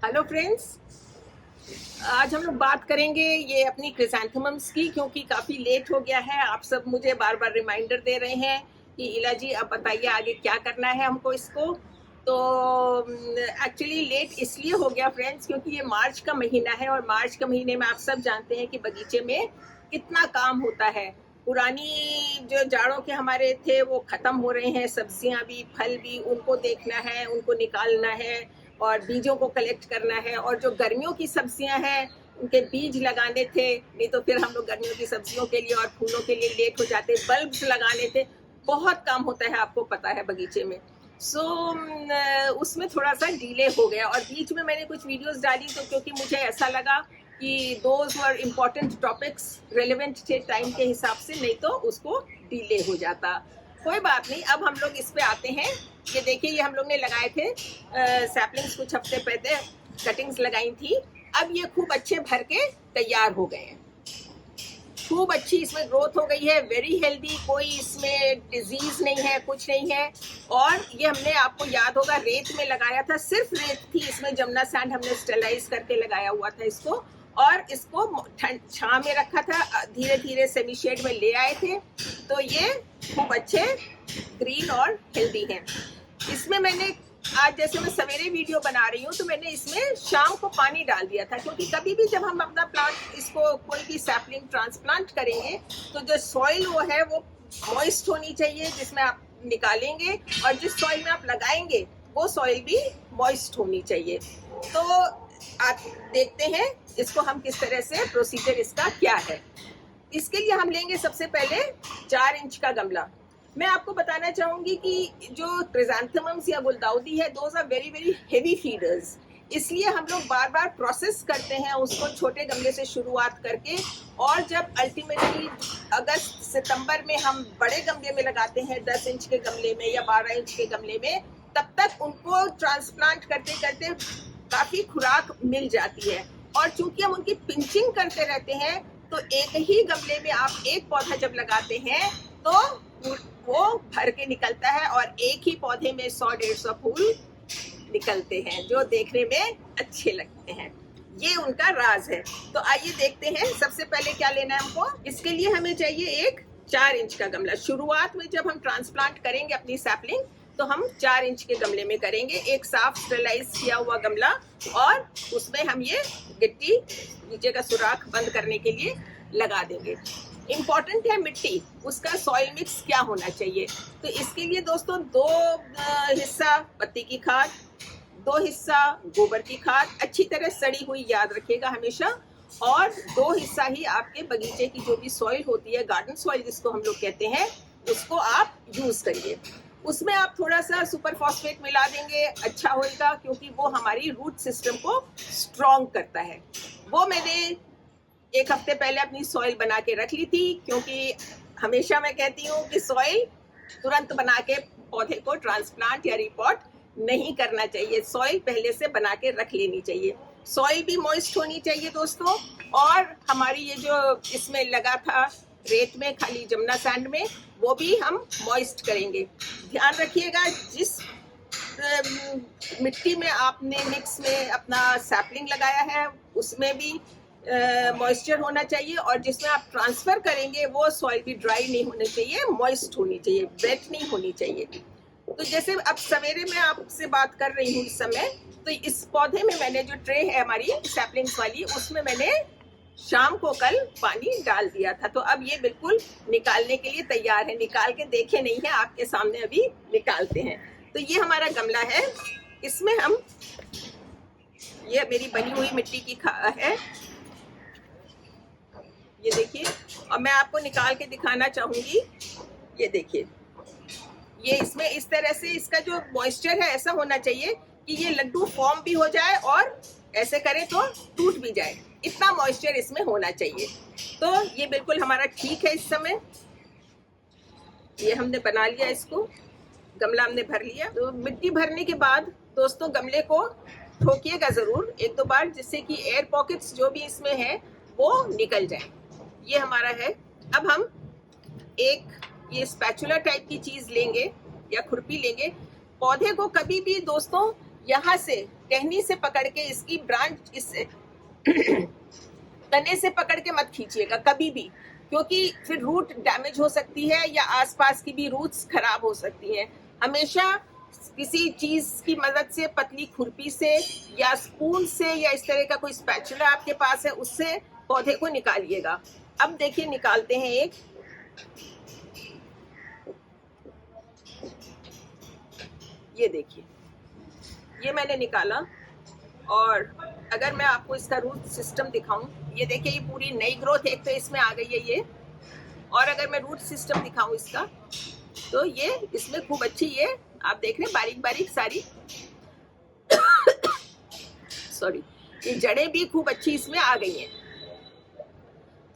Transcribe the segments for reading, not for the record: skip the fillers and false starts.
Hello friends, आज हम लोग बात करेंगे ये अपनी क्रिसैंथेमम्स की, क्योंकि काफ़ी लेट हो गया है। आप सब मुझे बार बार रिमाइंडर दे रहे हैं कि इला जी अब बताइए आगे क्या करना है हमको इसको। तो एक्चुअली लेट इसलिए हो गया फ्रेंड्स, क्योंकि ये मार्च का महीना है और मार्च के महीने में आप सब जानते हैं कि बगीचे में कितना काम होता है। पुरानी जो जाड़ों के हमारे थे वो ख़त्म हो रहे हैं, सब्जियां भी फल भी उनको देखना है, उनको निकालना है और बीजों को कलेक्ट करना है। और जो गर्मियों की सब्जियां हैं उनके बीज लगाने थे, नहीं तो फिर हम लोग गर्मियों की सब्जियों के लिए और फूलों के लिए लेट हो जाते। बल्ब्स लगाने थे, बहुत काम होता है, आपको पता है बगीचे में। उसमें थोड़ा सा डिले हो गया और बीच में मैंने कुछ वीडियोस डाली, तो क्योंकि मुझे ऐसा लगा कि those were important topics relevant थे टाइम के हिसाब से, नहीं तो उसको डिले हो जाता। कोई बात नहीं, अब हम लोग इस पे आते हैं। ये देखिए, ये हम लोग ने लगाए थे सैपलिंग्स, कुछ हफ्ते पहले कटिंग्स लगाई थी। अब ये खूब अच्छे भर के तैयार हो गए हैं, खूब अच्छी इसमें ग्रोथ हो गई है, वेरी हेल्दी, कोई इसमें डिजीज नहीं है, कुछ नहीं है। और ये हमने, आपको याद होगा, रेत में लगाया था, सिर्फ रेत थी इसमें, जमुना सैंड हमने स्टेलाइज करके लगाया हुआ था इसको। और इसको छां में रखा था, धीरे धीरे सेमी शेड में ले आए थे, तो ये खूब अच्छे ग्रीन और हेल्दी हैं। इसमें मैंने आज, जैसे मैं सवेरे वीडियो बना रही हूँ, तो मैंने इसमें शाम को पानी डाल दिया था, क्योंकि कभी भी जब हम अपना प्लांट, इसको कोई भी सैपलिंग ट्रांसप्लांट करेंगे, तो जो सॉइल वो है वो मॉइस्ट होनी चाहिए जिसमें आप निकालेंगे, और जिस सॉइल में आप लगाएंगे वो सॉइल भी मॉइस्ट होनी चाहिए। तो आप देखते हैं इसको हम किस तरह से, प्रोसीजर इसका क्या है। इसके लिए हम लेंगे सबसे पहले 4 इंच का गमला। मैं आपको बताना चाहूंगी कि जो क्रिसैंथेमम्स या गुलदाउदी है, those are very very heavy feeders, इसलिए हम लोग बार बार प्रोसेस करते हैं उसको छोटे गमले से शुरुआत करके। और जब अल्टीमेटली अगस्त सितंबर में हम बड़े गमले में लगाते हैं, 10 इंच के गमले में या 12 इंच के गमले में, तब तक उनको ट्रांसप्लांट करते करते काफी खुराक मिल जाती है। और चूंकि हम उनकी पिंचिंग करते रहते हैं, तो एक ही गमले में आप एक पौधा जब लगाते हैं तो वो भर के निकलता है, और एक ही पौधे में 100-150 फूल निकलते हैं, जो देखने में अच्छे लगते हैं। ये उनका राज है। तो आइए देखते हैं सबसे पहले क्या लेना है हमको। इसके लिए हमें चाहिए एक 4 इंच का गमला। शुरुआत में जब हम ट्रांसप्लांट करेंगे अपनी सैपलिंग, तो हम 4 इंच के गमले में करेंगे, एक साफ स्टेलाइज किया हुआ गमला, और उसमें हम ये गिट्टी नीचे का सुराख बंद करने के लिए लगा देंगे। इम्पॉर्टेंट है मिट्टी, उसका सॉइल मिक्स क्या होना चाहिए। तो इसके लिए दोस्तों 2 हिस्सा पत्ती की खाद, 2 हिस्सा गोबर की खाद, अच्छी तरह सड़ी हुई याद रखिएगा हमेशा, और 2 हिस्सा ही आपके बगीचे की जो भी सॉइल होती है, गार्डन सॉइल जिसको हम लोग कहते हैं, उसको आप यूज करिए। उसमें आप थोड़ा सा सुपर फॉस्फेट मिला देंगे, अच्छा होगा, क्योंकि वो हमारी रूट सिस्टम को स्ट्रॉन्ग करता है। वो मैंने एक हफ्ते पहले अपनी सॉइल बना के रख ली थी, क्योंकि हमेशा मैं कहती हूँ कि सॉइल तुरंत बना के पौधे को ट्रांसप्लांट या रिपोर्ट नहीं करना चाहिए, सॉइल पहले से बना के रख लेनी चाहिए। सॉइल भी मॉइस्ट होनी चाहिए दोस्तों। और हमारी ये जो इसमें लगा था रेत में, खाली जमुना सैंड में, वो भी हम मॉइस्ट करेंगे। ध्यान रखिएगा, जिस मिट्टी में आपने मिक्स में अपना सैपलिंग लगाया है उसमें भी मॉइस्चर होना चाहिए, और जिसमें आप ट्रांसफर करेंगे वो सॉइल भी ड्राई नहीं होनी चाहिए, मॉइस्ट होनी चाहिए, वेट नहीं होनी चाहिए। तो जैसे अब सवेरे मैं आपसे बात कर रही हूँ इस समय, तो इस पौधे में मैंने जो ट्रे है हमारी सैपलिंग्स वाली, उसमें मैंने शाम को कल पानी डाल दिया था। तो अब ये बिल्कुल निकालने के लिए तैयार है। निकाल के देखे नहीं है, आपके सामने अभी निकालते हैं। तो ये हमारा गमला है, इसमें हम, ये मेरी बनी हुई मिट्टी की है, ये देखिए। और मैं आपको निकाल के दिखाना चाहूंगी, ये देखिए, ये इसमें इस तरह से इसका जो मॉइस्चर है ऐसा होना चाहिए कि ये लड्डू फॉर्म भी हो जाए और ऐसे करें तो टूट भी जाए, इतना मॉइस्चर इसमें होना चाहिए। तो ये बिल्कुल हमारा ठीक है इस समय। ये हमने बना लिया, इसको गमला हमने भर लिया। तो मिट्टी भरने के बाद दोस्तों गमले को ठोकिएगा जरूर 1-2 बार, जिससे कि एयर पॉकेट्स जो भी इसमें है वो निकल जाए। ये हमारा है। अब हम एक ये स्पैचुला टाइप की चीज लेंगे या खुरपी लेंगे। पौधे को कभी भी दोस्तों यहाँ से टहनी से पकड़ के इसकी ब्रांच इससे तने से पकड़ के मत खींचिएगा कभी भी, क्योंकि फिर रूट डैमेज हो सकती है या आसपास की भी रूट्स खराब हो सकती हैं। हमेशा किसी चीज की मदद से, पतली खुरपी से या स्पून से या इस तरह का कोई स्पैचुला आपके पास है, उससे पौधे को निकालिएगा। अब देखिए निकालते हैं एक, ये देखिए ये मैंने निकाला। और अगर मैं आपको इसका रूट सिस्टम दिखाऊं, ये देखिए ये पूरी नई ग्रोथ एक तो इसमें आ गई है ये। और अगर मैं रूट सिस्टम दिखाऊं इसका, तो ये इसमें खूब अच्छी, ये आप देख रहे हैं बारीक बारीक सारी सॉरी, ये जड़ें भी खूब अच्छी इसमें आ गई हैं।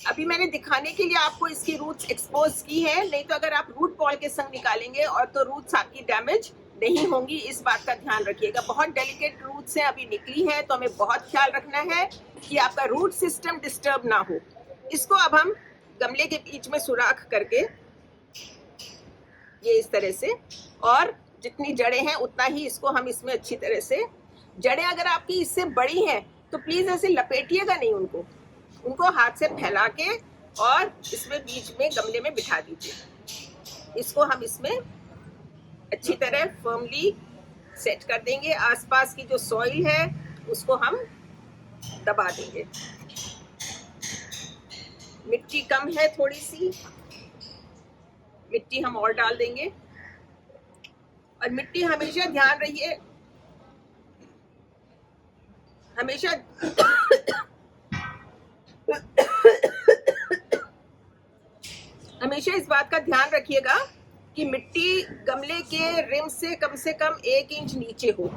अभी मैंने दिखाने के लिए आपको इसकी रूट्स एक्सपोज की है, नहीं तो अगर आप रूट बॉल के संग निकालेंगे और तो रूट्स आपकी डैमेज नहीं होंगी, इस बात का ध्यान रखिएगा। बहुत डेलिकेट रूट्स हैं, अभी निकली है, तो हमें बहुत ख्याल रखना है कि आपका रूट सिस्टम डिस्टर्ब ना हो। इसको अब हम गमले के बीच में सुराख करके ये इस तरह से, और जितनी जड़ें हैं उतना ही इसको हम इसमें अच्छी तरह से, जड़ें अगर आपकी इससे बड़ी हैं तो प्लीज ऐसे लपेटिएगा नहीं उनको, उनको हाथ से फैला के और इसमें बीच में गमले में बिठा दीजिए। इसको हम इसमें अच्छी तरह फर्मली सेट कर देंगे। आसपास की जो सॉइल है उसको हम दबा देंगे। मिट्टी कम है, थोड़ी सी मिट्टी हम और डाल देंगे। और मिट्टी हमेशा ध्यान रहिए, हमेशा हमेशा इस बात का ध्यान रखिएगा कि मिट्टी गमले के रिम से कम 1 इंच नीचे हो,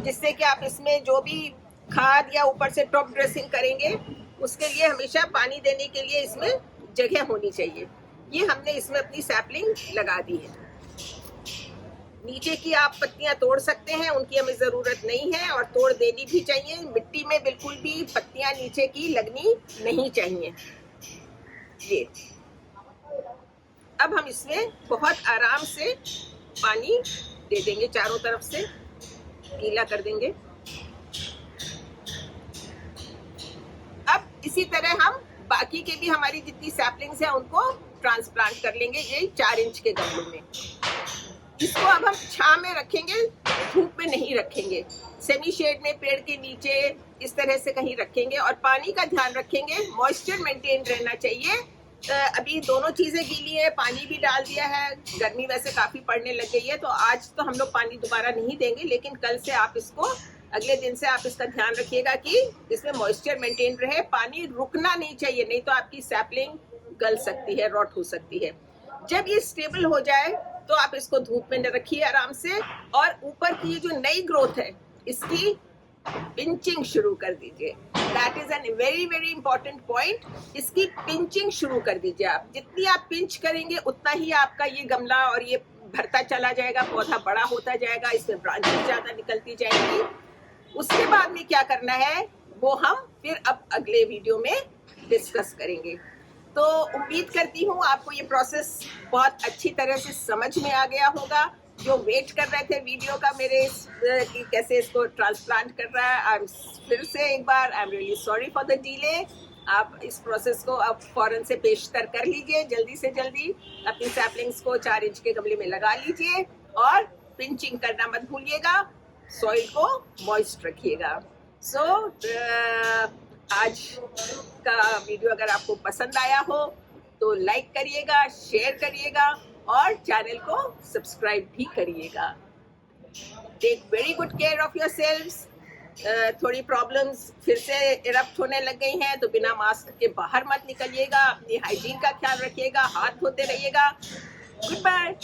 जिससे कि आप इसमें जो भी खाद या ऊपर से टॉप ड्रेसिंग करेंगे उसके लिए हमेशा पानी देने के लिए इसमें जगह होनी चाहिए। ये हमने इसमें अपनी सैपलिंग लगा दी है। नीचे की आप पत्तियां तोड़ सकते हैं, उनकी हमें जरूरत नहीं है, और तोड़ देनी भी चाहिए। मिट्टी में बिल्कुल भी पत्तियां नीचे की लगनी नहीं चाहिए। ये अब हम इसमें बहुत आराम से पानी दे देंगे, चारों तरफ से गीला कर देंगे। अब इसी तरह हम बाकी के भी हमारी जितनी सैपलिंग्स हैं उनको ट्रांसप्लांट कर लेंगे, ये 4 इंच के गमलों में। इसको अब हम छांव में रखेंगे, धूप में नहीं रखेंगे, सेमी शेड में पेड़ के नीचे इस तरह से कहीं रखेंगे। और पानी का ध्यान रखेंगे, मॉइस्चर मेंटेन रहना चाहिए। अभी दोनों चीजें गीली है, पानी भी डाल दिया है, गर्मी वैसे काफी पड़ने लग गई है, तो आज तो हम लोग पानी दोबारा नहीं देंगे, लेकिन कल से आप इसको, अगले दिन से आप इसका ध्यान रखिएगा कि इसमें मॉइस्चर मेंटेन रहे। पानी रुकना नहीं चाहिए, नहीं तो आपकी सैपलिंग गल सकती है, रॉट हो सकती है। जब ये स्टेबल हो जाए तो आप इसको धूप में रखिए आराम से, और ऊपर की जो नई ग्रोथ है इसकी पिंचिंग शुरू कर दीजिए। That is an very very important point. इसकी पिंचिंग शुरू कर दीजिए। आप जितनी आप पिंच करेंगे उतना ही आपका ये गमला और ये भरता चला जाएगा, पौधा बड़ा होता जाएगा, इसमें ब्रांचेस ज्यादा निकलती जाएंगी। उसके बाद में क्या करना है वो हम फिर अब अगले वीडियो में डिस्कस करेंगे। तो उम्मीद करती हूँ आपको ये प्रोसेस बहुत अच्छी तरह से समझ में आ गया होगा। जो वेट कर रहे थे वीडियो का मेरे कि कैसे इसको ट्रांसप्लांट कर रहा है, आई एम फिर से एक बार I am really sorry for the delay. आप इस प्रोसेस को अब फौरन से पेशतर कर लीजिए, जल्दी से जल्दी अपनी सैपलिंग्स को 4 इंच के गमले में लगा लीजिए, और पिंचिंग करना मत भूलिएगा, सॉइल को मॉइस्ट रखिएगा। सो आज का वीडियो अगर आपको पसंद आया हो तो लाइक करिएगा, शेयर करिएगा, और चैनल को सब्सक्राइब भी करिएगा। Take very good care of yourselves. थोड़ी प्रॉब्लम्स फिर से इरप्ट होने लग गई हैं, तो बिना मास्क के बाहर मत निकलिएगा, अपनी हाइजीन का ख्याल रखिएगा, हाथ धोते रहिएगा। Good bye.